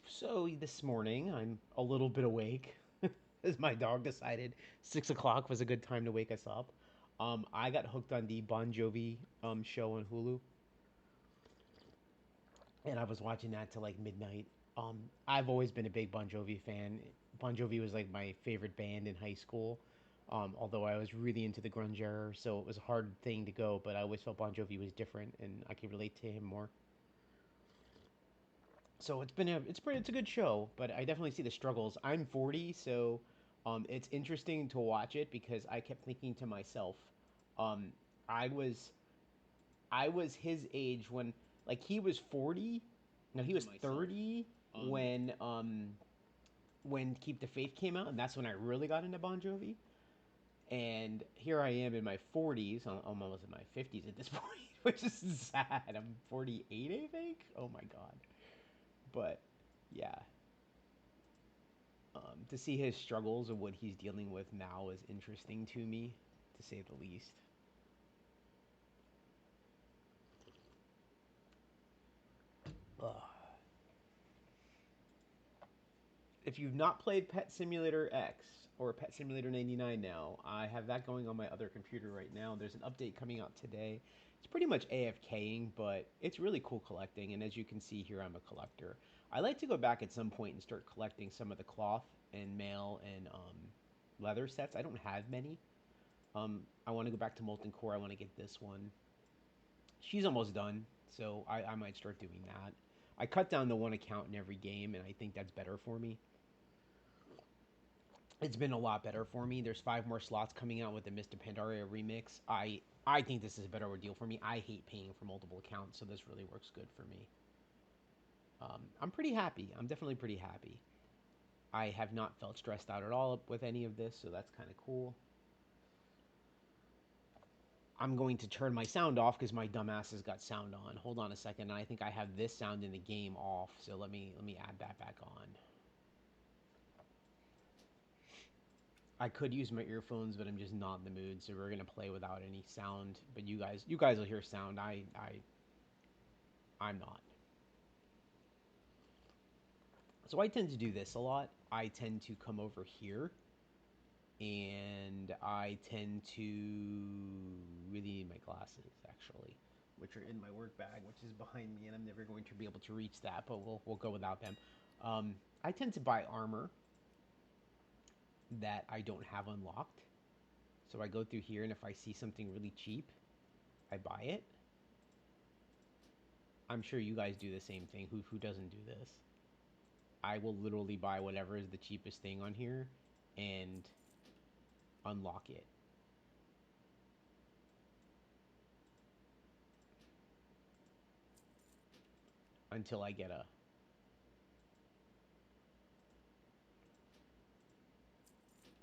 So this morning I'm a little bit awake, as my dog decided 6 o'clock was a good time to wake us up. I got hooked on the Bon Jovi show on Hulu, and I was watching that till like midnight. I've always been a big Bon Jovi fan. Bon Jovi was like my favorite band in high school. Although I was really into the grunge era, so it was a hard thing to go. But I always felt Bon Jovi was different, and I could relate to him more. So it's a good show, but I definitely see the struggles. I'm 40, so it's interesting to watch it because I kept thinking to myself, um, I was I was his age when like he was 40, no he was 30 when Keep the Faith came out, and that's when I really got into Bon Jovi. And here I am in my 40s, I'm almost in my 50s at this point, which is sad. I'm 48, I think. Oh my god. But yeah, to see his struggles and what he's dealing with now is interesting to me, to say the least. Ugh. If you've not played Pet Simulator X or Pet Simulator 99 now, I have that going on my other computer right now. There's an update coming out today. It's pretty much AFKing, but it's really cool collecting. And as you can see here, I'm a collector. I like to go back at some point and start collecting some of the cloth and mail and leather sets. I don't have many. I want to go back to Molten Core. I want to get this one. She's almost done, so I might start doing that. I cut down to one account in every game, and I think that's better for me. It's been a lot better for me. There's 5 more slots coming out with the Mr. Pandaria remix. I think this is a better deal for me. I hate paying for multiple accounts, so this really works good for me. I'm pretty happy. I'm definitely pretty happy. I have not felt stressed out at all with any of this, so that's kind of cool. I'm going to turn my sound off because my dumbass has got sound on. Hold on a second, and I think I have this sound in the game off, so let me add that back on. I could use my earphones, but I'm just not in the mood, so we're gonna play without any sound. But you guys will hear sound. I'm not. So I tend to do this a lot. I tend to come over here, and I tend to really need my glasses actually, which are in my work bag, which is behind me, and I'm never going to be able to reach that. But we'll go without them. I tend to buy armor that I don't have unlocked. So I go through here, and if I see something really cheap, I buy it. I'm sure you guys do the same thing. Who doesn't do this? I will literally buy whatever is the cheapest thing on here and unlock it until I get a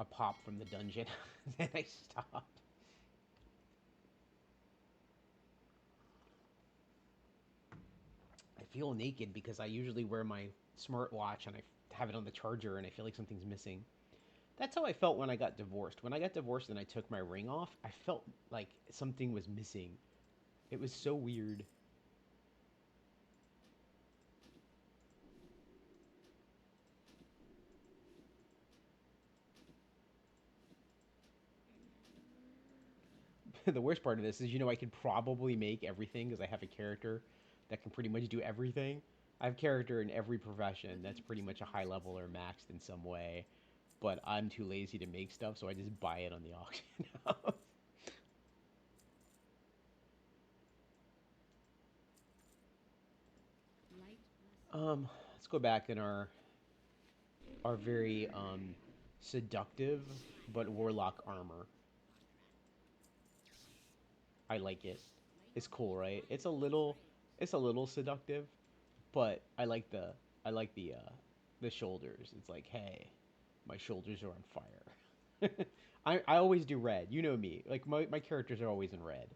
pop from the dungeon. Then I stop. I feel naked because I usually wear my smartwatch and I have it on the charger and I feel like something's missing. That's how I felt when I got divorced. When I got divorced and I took my ring off, I felt like something was missing. It was so weird. The worst part of this is, I could probably make everything because I have a character that can pretty much do everything. I have character in every profession that's pretty much a high level or maxed in some way, but I'm too lazy to make stuff, so I just buy it on the auction house. Let's go back in our very seductive but warlock armor. I like it. It's cool, right? It's a little seductive, but I like the shoulders. It's like, hey, my shoulders are on fire. I always do red. You know me. Like my characters are always in red.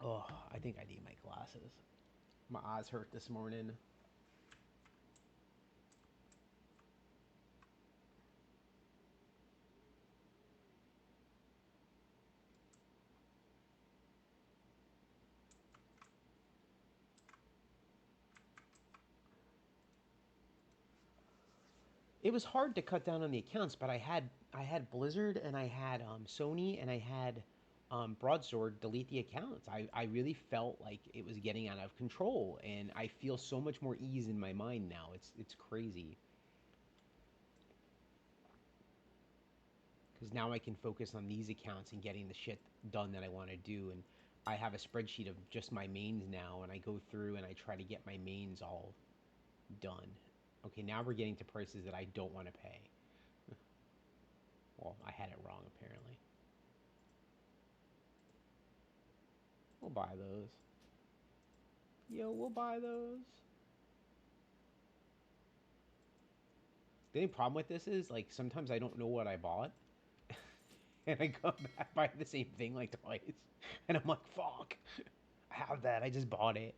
Oh, I think I need my glasses. My eyes hurt this morning. it was hard to cut down on the accounts, but I had Blizzard and I had Sony and I had Broadsword delete the accounts. I really felt like it was getting out of control, and I feel so much more ease in my mind now. It's crazy because now I can focus on these accounts and getting the shit done that I want to do. And I have a spreadsheet of just my mains now, and I go through and I try to get my mains all done. Okay, now we're getting to prices that I don't want to pay. Well, I had it wrong apparently. We'll buy those. Yo, we'll buy those. The only problem with this is like sometimes I don't know what I bought, and I come back buy the same thing like twice, and I'm like, fuck, I have that. I just bought it.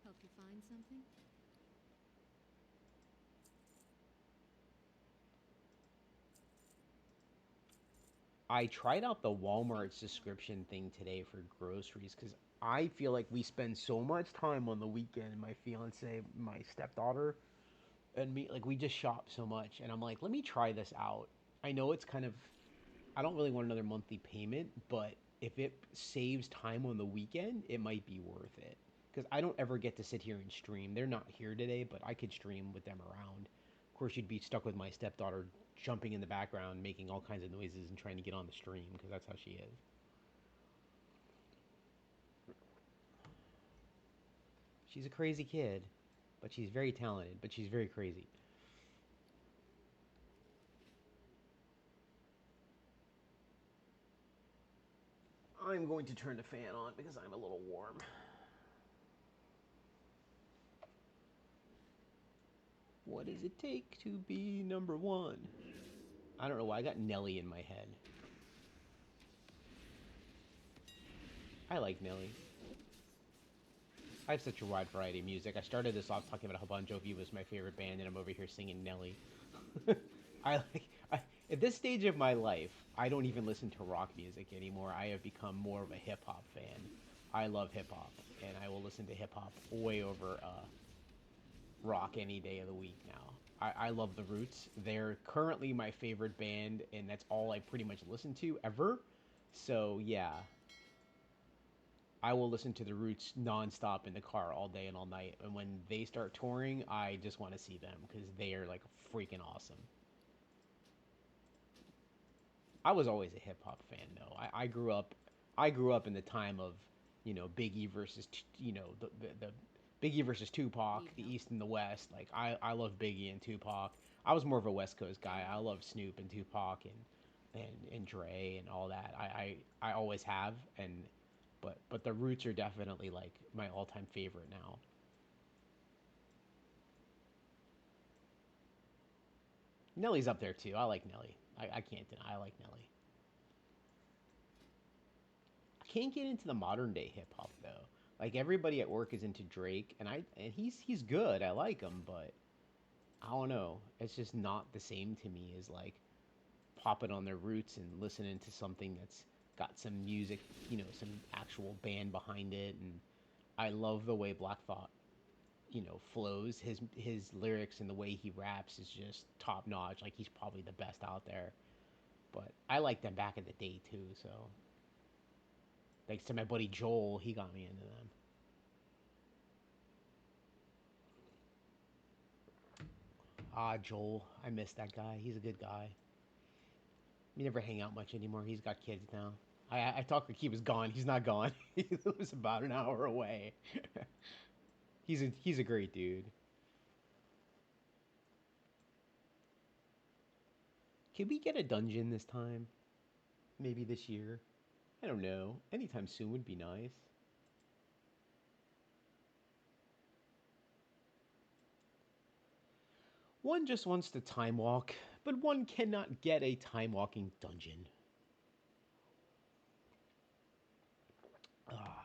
Help you find something? I tried out the Walmart subscription thing today for groceries because I feel like we spend so much time on the weekend. My fiance, my stepdaughter, and me, like we just shop so much, and I'm like, let me try this out. I know it's kind of, I don't really want another monthly payment, but if it saves time on the weekend, it might be worth it. Because I don't ever get to sit here and stream. They're not here today, but I could stream with them around. Of course, you'd be stuck with my stepdaughter jumping in the background, making all kinds of noises and trying to get on the stream, because that's how she is. She's a crazy kid, but she's very talented, but she's very crazy. I'm going to turn the fan on because I'm a little warm. What does it take to be number one? I don't know why I got Nelly in my head. I like Nelly. I have such a wide variety of music. I started this off talking about how Bon Jovi was my favorite band, and I'm over here singing Nelly. I like. At this stage of my life, I don't even listen to rock music anymore. I have become more of a hip hop fan. I love hip hop, and I will listen to hip hop way over rock any day of the week now. I love the Roots. They're currently my favorite band, and that's all I pretty much listen to ever. So yeah, I will listen to the Roots nonstop in the car all day and all night. And when they start touring, I just want to see them because they are like freaking awesome. I was always a hip hop fan though. I grew up in the time of, Biggie versus the Biggie versus Tupac, Need the help? East and the West. Like I love Biggie and Tupac. I was more of a West Coast guy. I love Snoop and Tupac and Dre and all that. I always have, and but the Roots are definitely like my all time favorite now. Nelly's up there too. I like Nelly. I can't deny I like Nelly. I can't get into the modern day hip hop though. Like everybody at work is into Drake, and he's good. I like him, but I don't know. It's just not the same to me as like popping on their roots and listening to something that's got some music, some actual band behind it. And I love the way Black Thought, flows. His lyrics and the way he raps is just top notch. Like he's probably the best out there. But I liked them back in the day too. So thanks to my buddy Joel, he got me into them. Ah, Joel, I miss that guy. He's a good guy. We never hang out much anymore. He's got kids now. I talked like he was gone. He's not gone. He was about an hour away. He's a great dude. Can we get a dungeon this time? Maybe this year? I don't know. Anytime soon would be nice. One just wants to time walk, but one cannot get a time walking dungeon. Ah.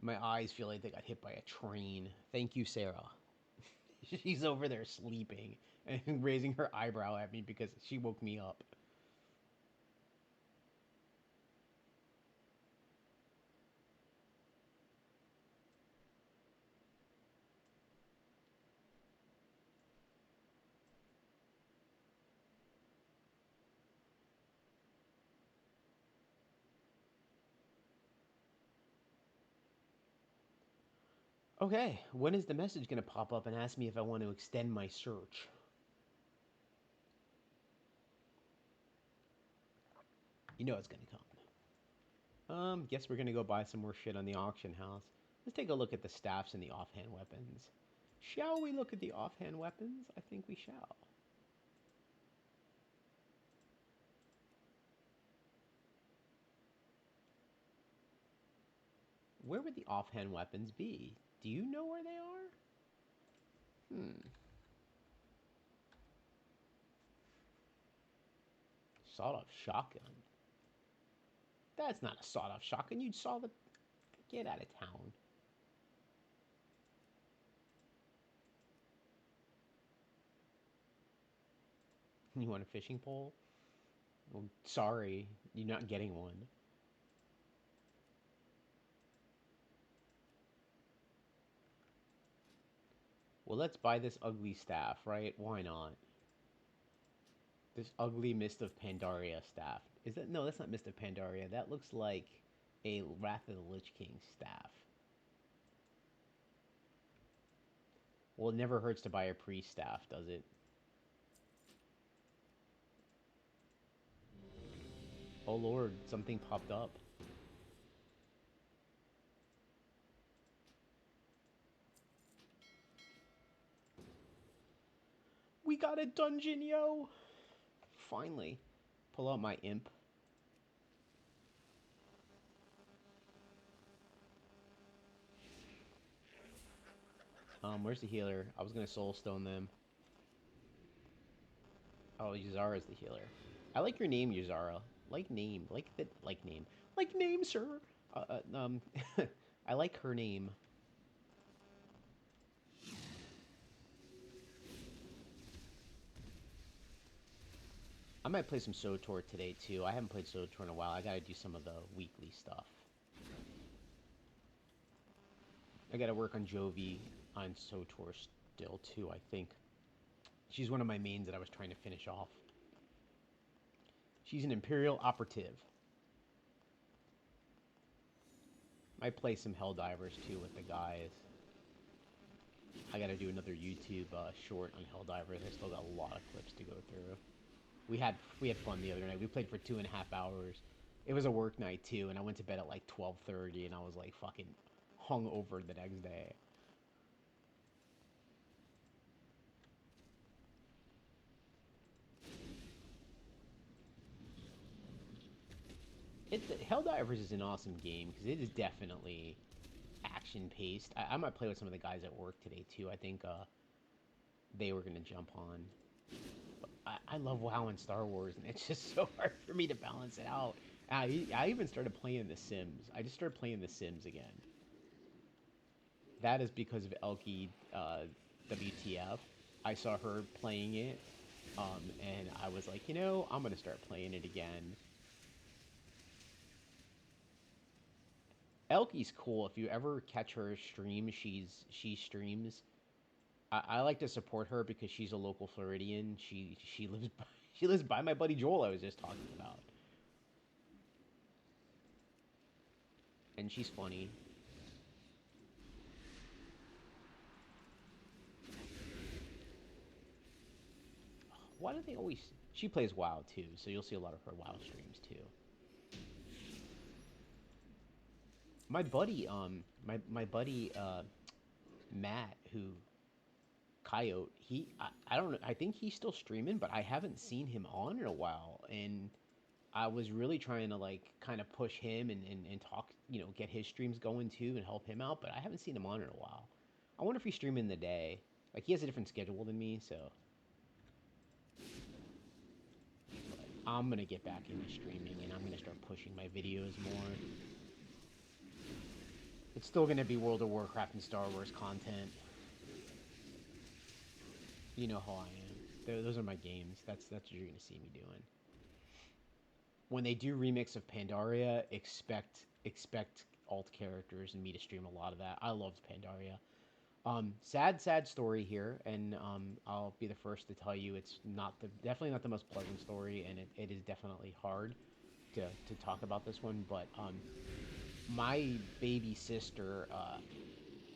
My eyes feel like they got hit by a train. Thank you, Sarah. She's over there sleeping and raising her eyebrow at me because she woke me up. Okay, when is the message going to pop up and ask me if I want to extend my search? You know it's going to come. Guess we're going to go buy some more shit on the auction house. Let's take a look at the staffs and the offhand weapons. Shall we look at the offhand weapons? I think we shall. Where would the offhand weapons be? Do you know where they are? Sawed-off shotgun. That's not a sawed-off shotgun. You'd saw the... Get out of town. You want a fishing pole? Well, sorry, you're not getting one. Well, let's buy this ugly staff, right? Why not? This ugly Mist of Pandaria staff. Is that... No, that's not Mist of Pandaria. That looks like a Wrath of the Lich King staff. Well, it never hurts to buy a priest staff, does it? Oh lord, something popped up. We got a dungeon, yo! Finally. Pull out my imp. Where's the healer? I was gonna soulstone them. Oh, Yuzara's the healer. I like your name, Yuzara. Like name. Like the... Like name. Like name, sir! I like her name. I might play some SWTOR today, too. I haven't played SWTOR in a while. I gotta do some of the weekly stuff. I gotta work on Jovi on SWTOR still, too, I think. She's one of my mains that I was trying to finish off. She's an Imperial operative. Might play some Helldivers, too, with the guys. I gotta do another YouTube short on Helldivers. I still got a lot of clips to go through. We had fun the other night. We played for 2.5 hours. It was a work night too, and I went to bed at like 12:30, and I was like fucking hung over the next day. Helldivers is an awesome game because it is definitely action paced. I might play with some of the guys at work today too. I think they were gonna jump on. I love WoW and Star Wars, and it's just so hard for me to balance it out. I even started playing The Sims. I just started playing The Sims again. That is because of Elkie WTF. I saw her playing it, and I was like, you know, I'm gonna start playing it again. Elkie's cool. If you ever catch her stream, she streams. I like to support her because she's a local Floridian. She lives by, she lives by my buddy Joel I was just talking about, and she's funny. Why do they always? She plays WoW too, so you'll see a lot of her WoW streams too. My buddy, my buddy, Matt, who Coyote, I don't know. I think he's still streaming, but I haven't seen him on in a while, and I was really trying to like kind of push him and talk, you know, get his streams going too and help him out, but I haven't seen him on in a while. I wonder if he's streaming in the day. Like he has a different schedule than me, so I'm gonna get back into streaming and I'm gonna start pushing my videos more. It's still gonna be World of Warcraft and Star Wars content. You know how I am. Those are my games. That's what you're gonna see me doing. When they do remix of Pandaria, expect alt characters and me to stream a lot of that. I loved Pandaria. Sad story here, and I'll be the first to tell you it's definitely not the most pleasant story, and it is definitely hard to talk about this one. But my baby sister,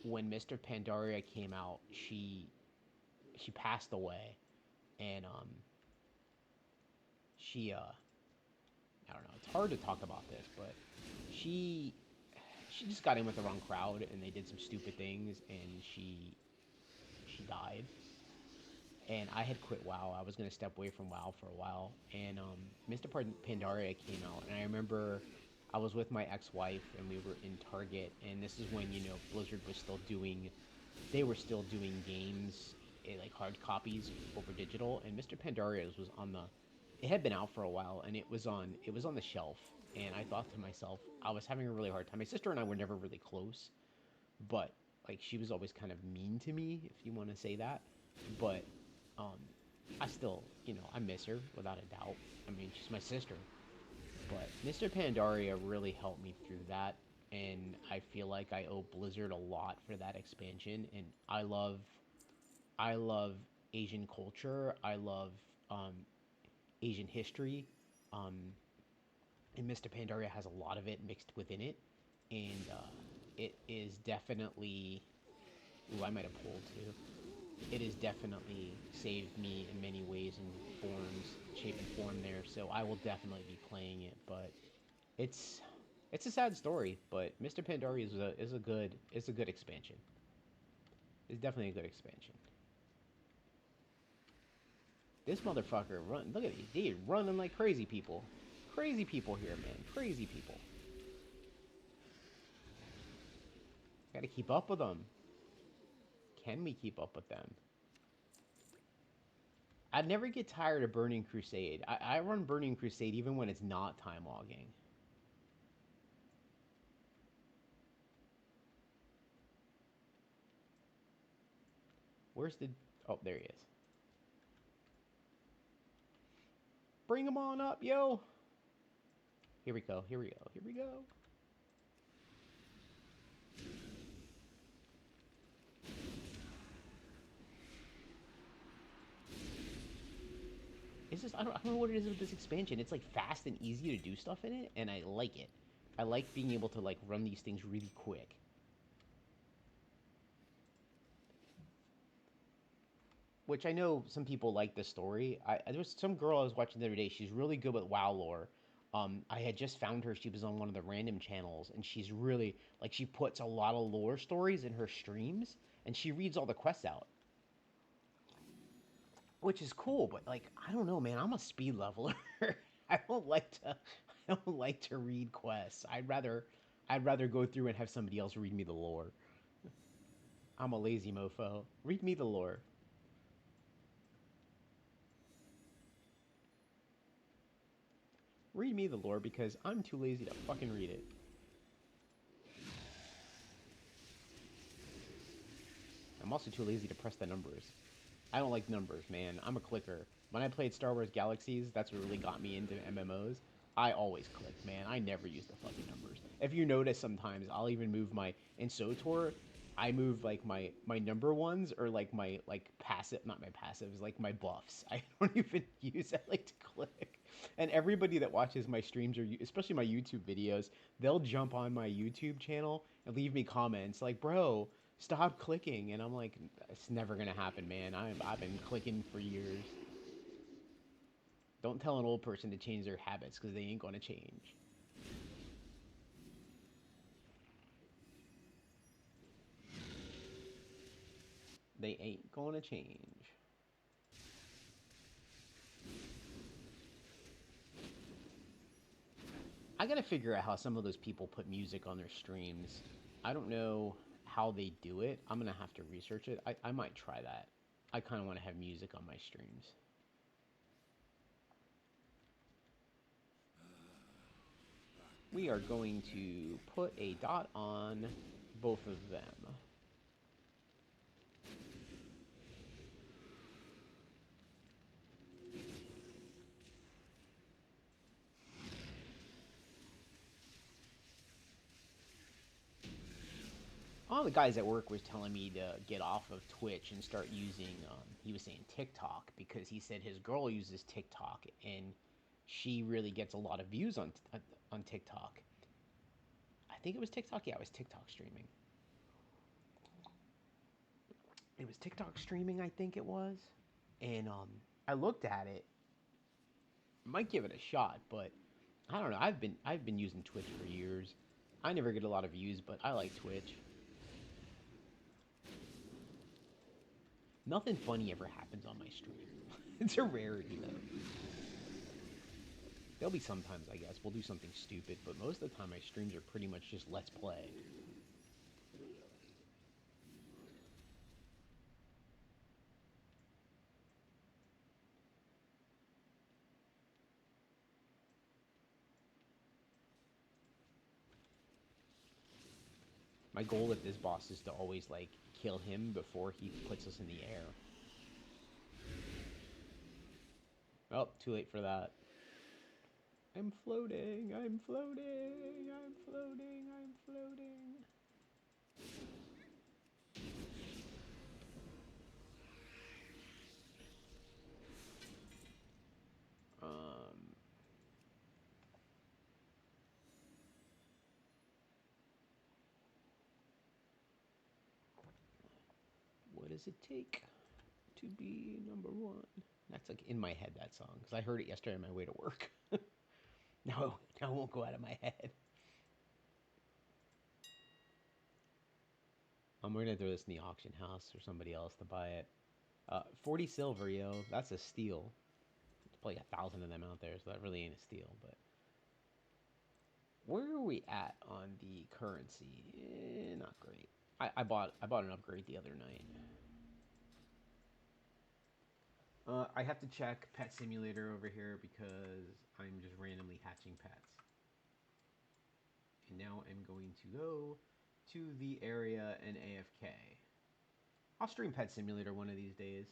when Mr. Pandaria came out, she passed away, and she I don't know. It's hard to talk about this, but she she just got in with the wrong crowd, and they did some stupid things, and she died. And I had quit WoW. I was gonna step away from WoW for a while, and Mr. Pandaria came out, and I remember I was with my ex-wife, and we were in Target, and this is when Blizzard was still doing, they were still doing games, like hard copies over digital, and Mr. Pandaria's was on the, it had been out for a while, and it was on the shelf, and I thought to myself, I was having a really hard time. My sister and I were never really close, but like she was always kind of mean to me, if you want to say that, but um, I still, I miss her without a doubt. I mean, she's my sister. But Mr. Pandaria really helped me through that, and I feel like I owe Blizzard a lot for that expansion. And I love Asian culture. I love um, Asian history, um, and Mr. Pandaria has a lot of it mixed within it, and it is definitely. Ooh, I might have pulled too. It has definitely saved me in many ways and forms, shape and form there. So I will definitely be playing it, but it's it's a sad story. But Mr. Pandaria is a good expansion. It's definitely a good expansion. This motherfucker run. Look at these. They running like crazy people. Crazy people here, man. Crazy people. Got to keep up with them. Can we keep up with them? I never get tired of Burning Crusade. I run Burning Crusade even when it's not time logging. Where's the? Oh, there he is. Bring him on up, yo. Here we go. Here we go. Here we go. It's just I don't know what it is with this expansion. It's like fast and easy to do stuff in it, and I like it. I like being able to like run these things really quick. Which I know some people like the story. There was some girl I was watching the other day. She's really good with WoW lore. I had just found her. She was on one of the random channels, and she's really like she puts a lot of lore stories in her streams, and she reads all the quests out, which is cool. But like, I don't know, man. I'm a speed leveler. I don't like to. I don't like to read quests. I'd rather go through and have somebody else read me the lore. I'm a lazy mofo. Read me the lore. Read me the lore because I'm too lazy to fucking read it. I'm also too lazy to press the numbers. I don't like numbers, man. I'm a clicker. When I played Star Wars Galaxies, that's what really got me into MMOs. I always clicked, man. I never use the fucking numbers. If you notice, sometimes I'll even move my in SOTOR. I move like my number ones or like my like passive, not my passives, like my buffs. I don't even use. I like to click. And everybody that watches my streams or especially my YouTube videos, they'll jump on my YouTube channel and leave me comments like, "Bro, stop clicking." And I'm like, it's never gonna happen, man. I've been clicking for years. Don't tell an old person to change their habits because they ain't gonna change. They ain't gonna change. I gotta figure out how some of those people put music on their streams. I don't know how they do it. I'm gonna have to research it. I might try that. I kind of want to have music on my streams. We are going to put a dot on both of them. All the guys at work was telling me to get off of Twitch and start using, he was saying TikTok, because he said his girl uses TikTok and she really gets a lot of views on TikTok. I think it was TikTok. Yeah, it was TikTok streaming. It was TikTok streaming, I think it was. And I looked at it. Might give it a shot, but I don't know. I've been using Twitch for years. I never get a lot of views, but I like Twitch. Nothing funny ever happens on my stream. It's a rarity, though. There'll be sometimes, I guess, we'll do something stupid, but most of the time my streams are pretty much just let's play. My goal with this boss is to always, like, kill him before he puts us in the air. Oh, too late for that. I'm floating, I'm floating, I'm floating, I'm floating. What does it take to be number one? That's like in my head, that song, because I heard it yesterday on my way to work. Now it won't go out of my head. We're gonna throw this in the auction house for somebody else to buy it. 40 silver, yo. That's a steal. There's probably 1,000 of them out there, so that really ain't a steal. But where are we at on the currency? Not great. I bought an upgrade the other night. I have to check Pet Simulator over here because I'm just randomly hatching pets. And now I'm going to go to the area and AFK. I'll stream Pet Simulator one of these days.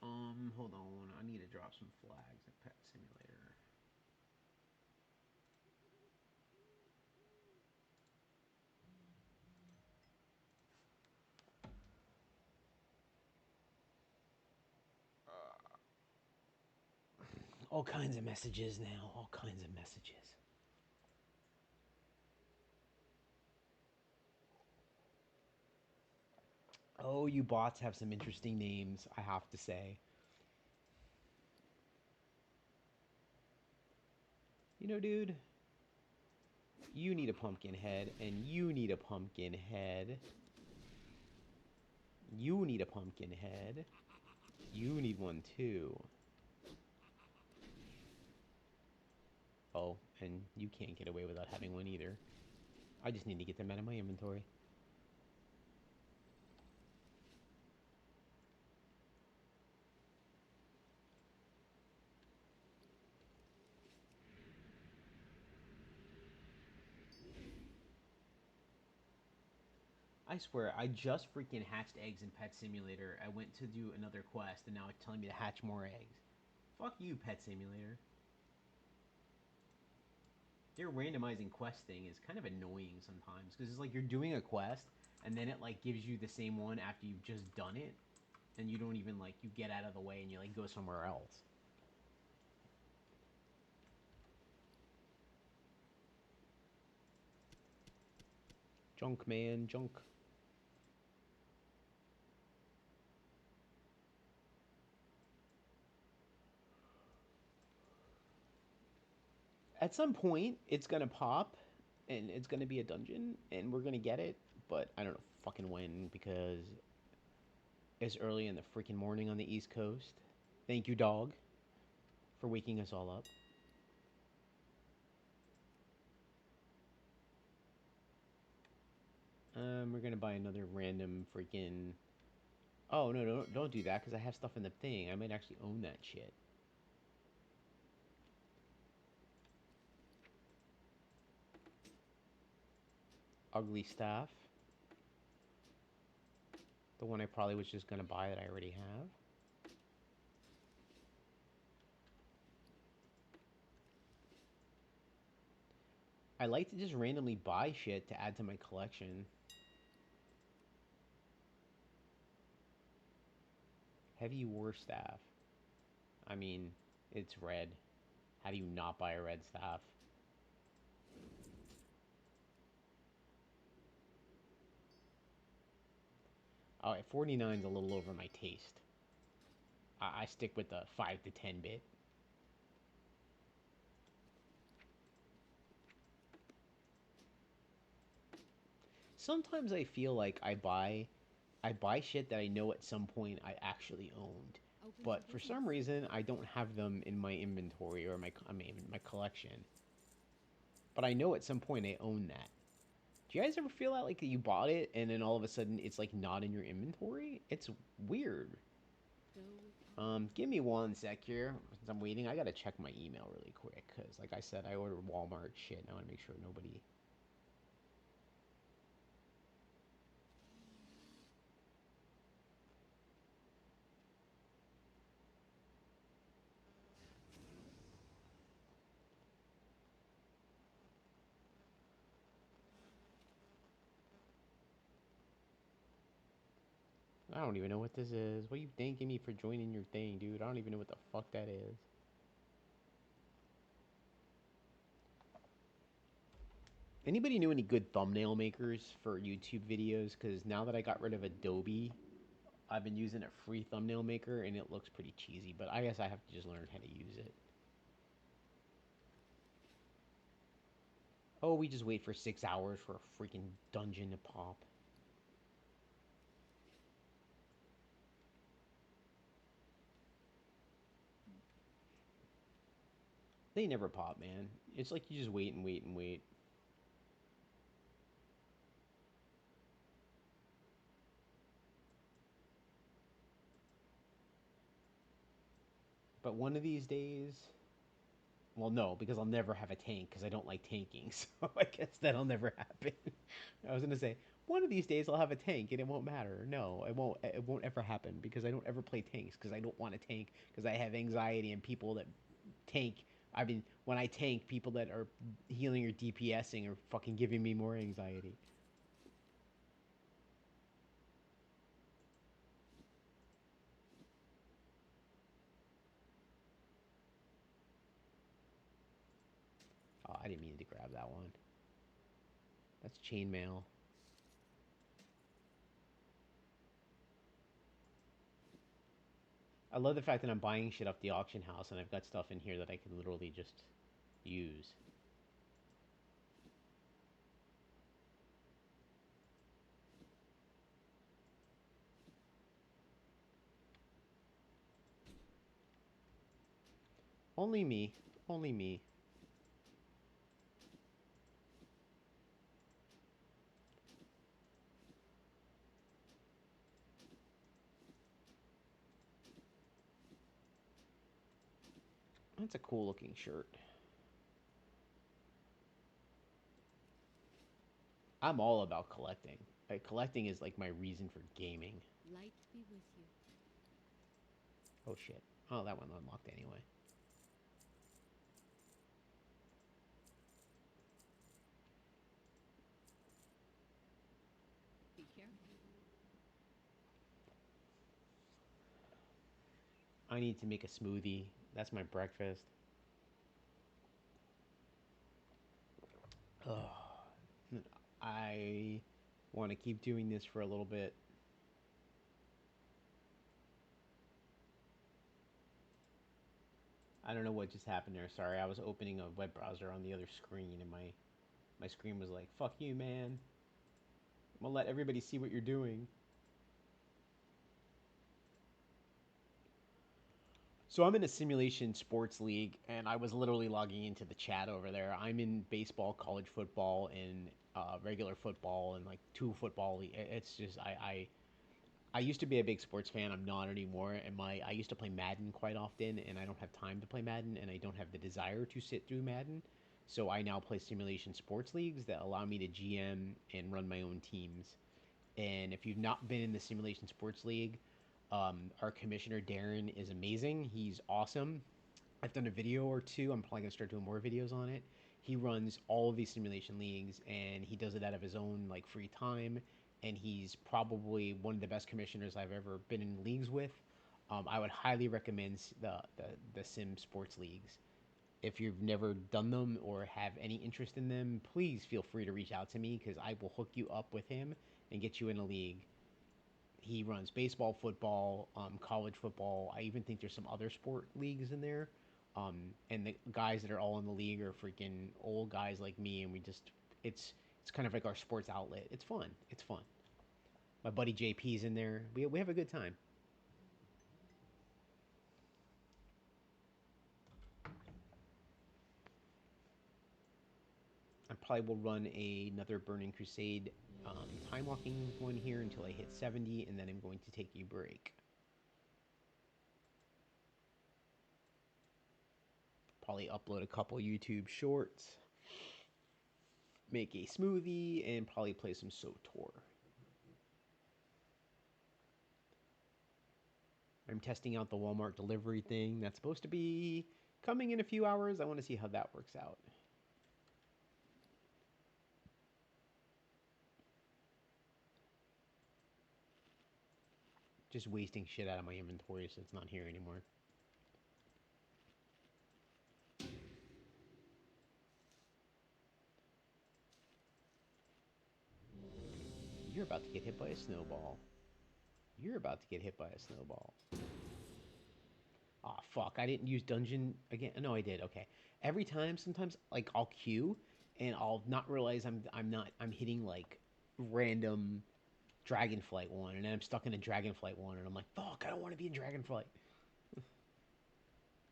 Hold on. I need to drop some flags at Pet Simulator. All kinds of messages now. All kinds of messages. Oh, you bots have some interesting names, I have to say. You know, dude, you need a pumpkin head, and you need a pumpkin head. You need a pumpkin head. You need one too. Oh, and you can't get away without having one either. I just need to get them out of my inventory. I swear, I just freaking hatched eggs in Pet Simulator. I went to do another quest, and now it's telling me to hatch more eggs. Fuck you, Pet Simulator. Their randomizing quest thing is kind of annoying sometimes, because it's like you're doing a quest, and then it like gives you the same one after you've just done it, and you don't even like, you get out of the way and you like go somewhere else. Junk, man, junk. At some point, it's gonna pop, and it's gonna be a dungeon, and we're gonna get it, but I don't know fucking when, because it's early in the freaking morning on the East Coast. Thank you, dog, for waking us all up. We're gonna buy another random freaking. Oh no, don't do that, because I have stuff in the thing. I might actually own that shit. ugly staff. The one I probably was just gonna buy that I already have. I like to just randomly buy shit to add to my collection. Heavy war staff. I mean, it's red. How do you not buy a red staff? Oh, at 49 is a little over my taste. I stick with the 5 to 10 bit. Sometimes I feel like I buy shit that I know at some point I actually owned. Open for But for business. some reason, I don't have them in my inventory or my collection. But I know at some point I own that. Do you guys ever feel that like you bought it and then all of a sudden it's like not in your inventory? It's weird. Go with caution. Give me one sec here. Since I'm waiting, I gotta check my email really quick because, like I said, I ordered Walmart shit. And I want to make sure nobody. I don't even know what this is. What are you thanking me for joining your thing, dude? I don't even know what the fuck that is. Anybody know any good thumbnail makers for YouTube videos? Because now that I got rid of Adobe, I've been using a free thumbnail maker and it looks pretty cheesy. But I guess I have to just learn how to use it. Oh, we just wait for 6 hours for a freaking dungeon to pop. They never pop, man. It's like you just wait and wait and wait. But one of these days, well, no, because I'll never have a tank because I don't like tanking. So I guess that'll never happen. I was gonna say one of these days I'll have a tank and it won't matter. No, it won't. It won't ever happen because I don't ever play tanks because I don't want to tank because I have anxiety and people that tank. I mean, when I tank, people that are healing or DPSing are fucking giving me more anxiety. Oh, I didn't mean to grab that one. That's chainmail. I love the fact that I'm buying shit off the auction house and I've got stuff in here that I can literally just use. Only me. Only me. That's a cool looking shirt. I'm all about collecting. Collecting is like my reason for gaming. Light be with you. Oh shit. Oh, that one unlocked anyway. Be careful. I need to make a smoothie. That's my breakfast. Ugh. I want to keep doing this for a little bit. I don't know what just happened there. Sorry, I was opening a web browser on the other screen and my screen was like, "Fuck you, man. I'm gonna let everybody see what you're doing." So I'm in a simulation sports league, and I was literally logging into the chat over there. I'm in baseball, college football, and regular football, and like two football. It's just I used to be a big sports fan. I'm not anymore. And I used to play Madden quite often, and I don't have time to play Madden, and I don't have the desire to sit through Madden. So I now play simulation sports leagues that allow me to GM and run my own teams. And if you've not been in the simulation sports league, our commissioner Darren is amazing. He's awesome. I've done a video or two. I'm probably gonna start doing more videos on it. He runs all of these simulation leagues, and he does it out of his own like free time. And he's probably one of the best commissioners I've ever been in leagues with. I would highly recommend the sim sports leagues. If you've never done them or have any interest in them, please feel free to reach out to me because I will hook you up with him and get you in a league. He runs baseball, football, college football. I even think there's some other sport leagues in there. And the guys that are all in the league are freaking old guys like me, and it's kind of like our sports outlet. It's fun. It's fun. My buddy JP's in there. We have a good time. I probably will run another Burning Crusade time walking one here until I hit 70, and then I'm going to take a break. Probably upload a couple YouTube shorts, make a smoothie, and probably play some SOTOR. I'm testing out the Walmart delivery thing. That's supposed to be coming in a few hours. I want to see how that works out. Just wasting shit out of my inventory so it's not here anymore. You're about to get hit by a snowball. You're about to get hit by a snowball. Oh fuck! I didn't use dungeon again. No, I did. Okay. Every time, sometimes like I'll queue and I'll not realize I'm hitting like random Dragonflight one, and then I'm stuck in a Dragonflight one, and I'm like, fuck! I don't want to be in Dragonflight.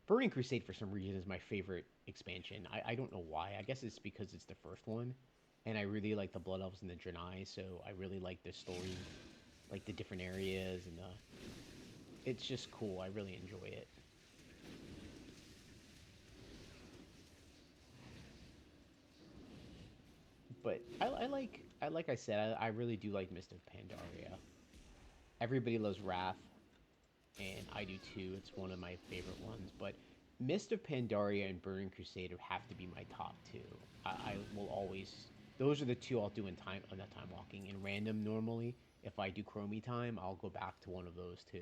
Burning Crusade for some reason is my favorite expansion. I don't know why. I guess it's because it's the first one, and I really like the Blood Elves and the Draenei, so I really like the story, like the different areas, and it's just cool. I really enjoy it. But like I said, I really do like Mist of Pandaria. Everybody loves Wrath, and I do too. It's one of my favorite ones. But Mist of Pandaria and Burning Crusade have to be my top two. I will always. Those are the two I'll do in time. Not time walking in random normally. If I do Chromie time, I'll go back to one of those two.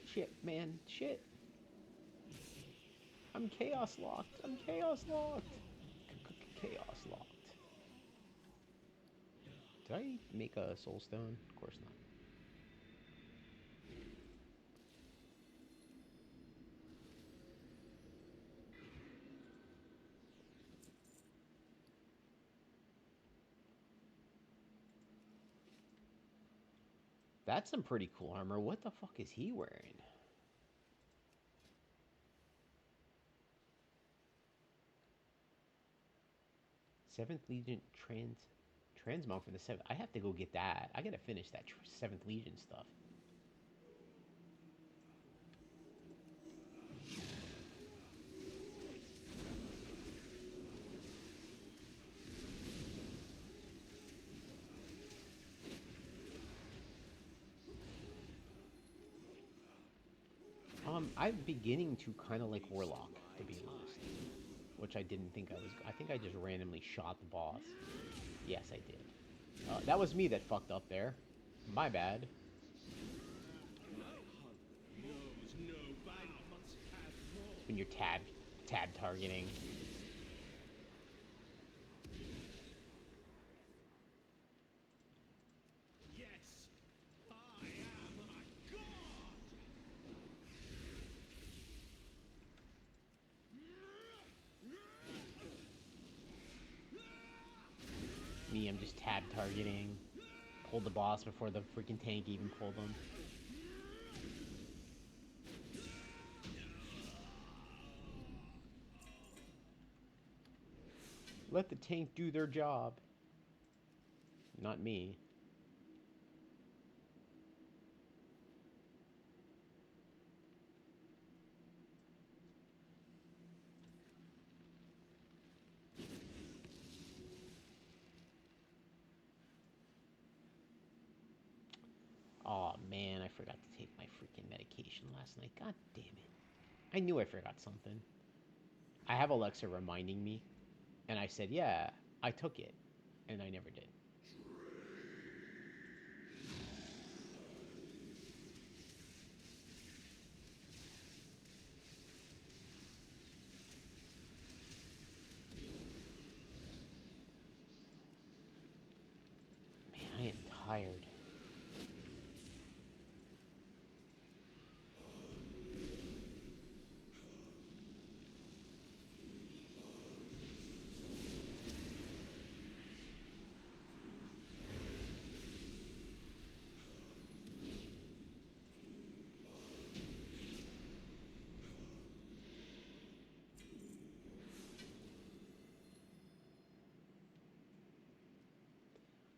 Shit, man, shit. I'm chaos locked. I'm chaos locked. Chaos locked. Did I make a soul stone? Of course not. That's some pretty cool armor. What the fuck is he wearing? Seventh Legion transmog for the seventh. I have to go get that. I gotta finish that Seventh Legion stuff. I'm beginning to kind of like Warlock, to be honest. Which I didn't think I was. I think I just randomly shot the boss. Yes, I did. That was me that fucked up there. My bad. When you're tab targeting. Me, I'm just tab targeting. Pulled the boss before the freaking tank even pulled him. Let the tank do their job. Not me. Oh man, I forgot to take my freaking medication last night. God damn it. I knew I forgot something. I have Alexa reminding me, and I said, yeah, I took it, and I never did. Man, I am tired.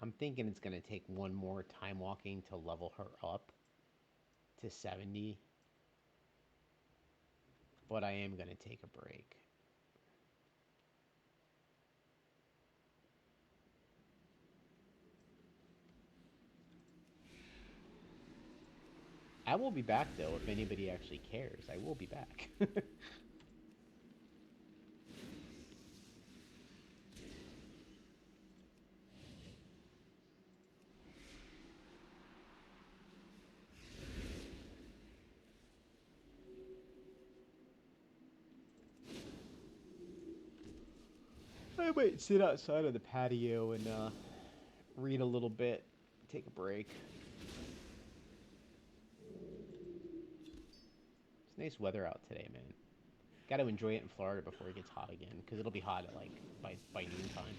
I'm thinking it's going to take one more time walking to level her up to 70, but I am going to take a break. I will be back though if anybody actually cares. I will be back. I might sit outside of the patio and read a little bit, take a break. It's nice weather out today, man. Got to enjoy it in Florida before it gets hot again, because it'll be hot at like by noontime.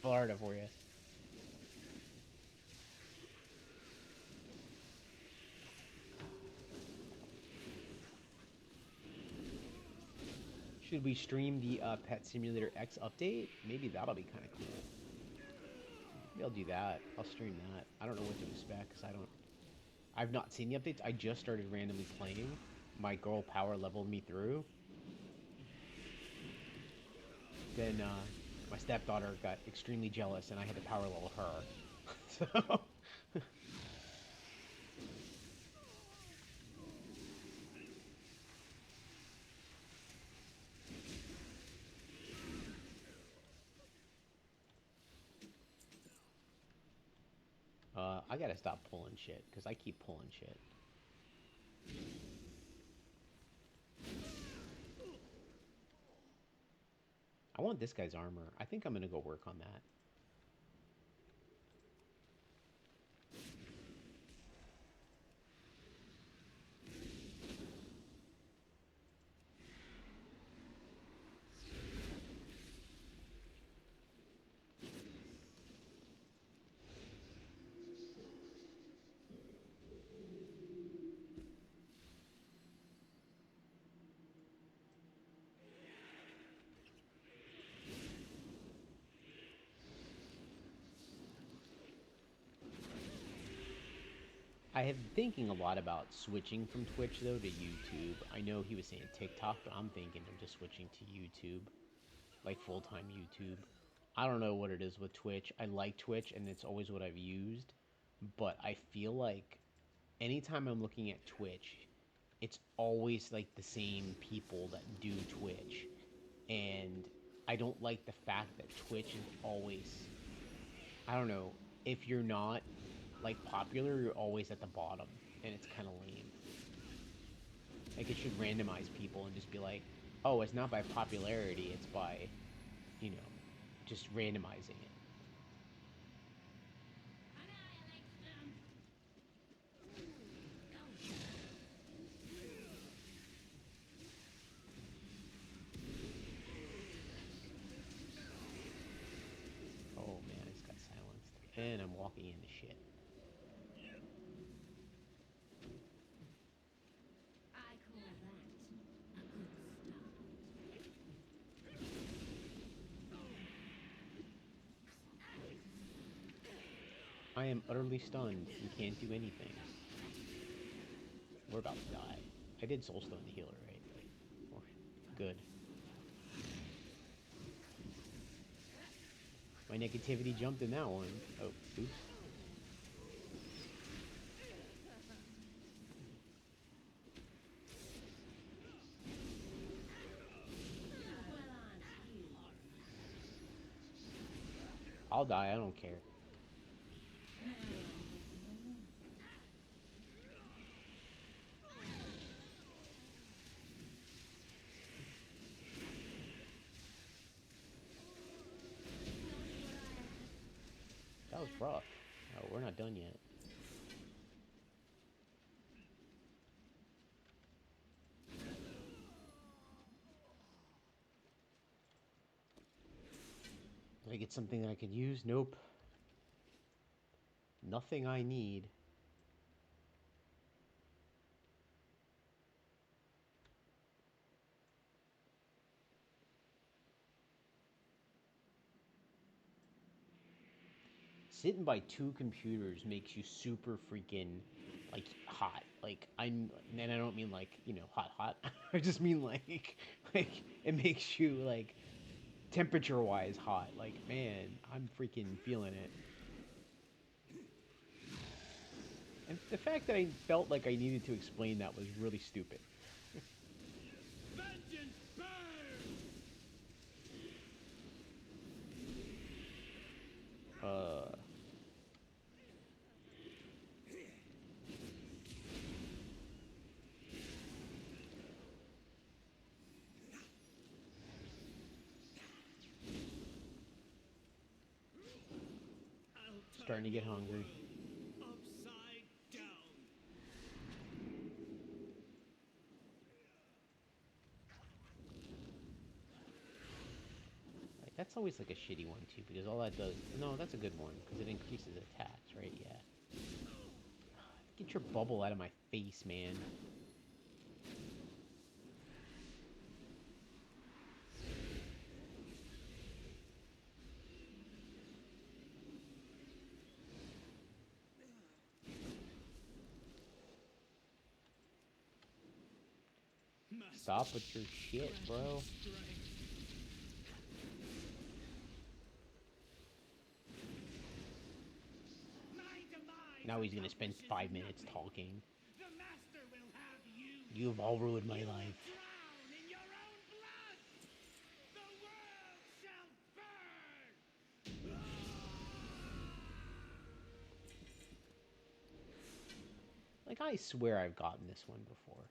Florida for you. Should we stream the Pet Simulator X update? Maybe that'll be kind of cool. Maybe I'll do that. I'll stream that. I don't know what to expect because I've not seen the updates. I just started randomly playing. My girl power leveled me through. Then my stepdaughter got extremely jealous, and I had to power level her. So I gotta stop pulling shit because I keep pulling shit. I want this guy's armor. I think I'm gonna go work on that. I have been thinking a lot about switching from Twitch though to YouTube. I know he was saying TikTok, but I'm thinking of just switching to YouTube, like full-time YouTube. I don't know what it is with Twitch. I like Twitch and it's always what I've used, but I feel like anytime I'm looking at Twitch, it's always like the same people that do Twitch. And I don't like the fact that Twitch is always, I don't know, if you're not like popular, you're always at the bottom, and it's kind of lame. Like it should randomize people and just be like, oh, it's not by popularity, it's by, you know, just randomizing it. Oh man, I just got silenced, and I'm walking into shit. I call that a good start. I am utterly stunned and can't do anything. We're about to die. I did Soulstone the healer, right? Good. My negativity jumped in that one. Oh, oops. I'll die, I don't care. That was rough. Oh, we're not done yet. Did I get something that I could use? Nope. Nothing I need. Sitting by two computers makes you super freaking, like, hot. Like, and I don't mean like, hot, hot. I just mean like, it makes you, like, temperature-wise hot. Like, man, I'm freaking feeling it. And the fact that I felt like I needed to explain that was really stupid. Vengeance burn! Starting to get hungry. Upside down. Like, that's always like a shitty one too, because all that does. No, that's a good one because it increases attacks, right? Yeah. Get your bubble out of my face, man. Stop with your shit, bro. Now he's gonna spend 5 minutes talking. The master will have you. You've all ruined my life. Drown in your own blood. The world shall burn. Like, I swear I've gotten this one before.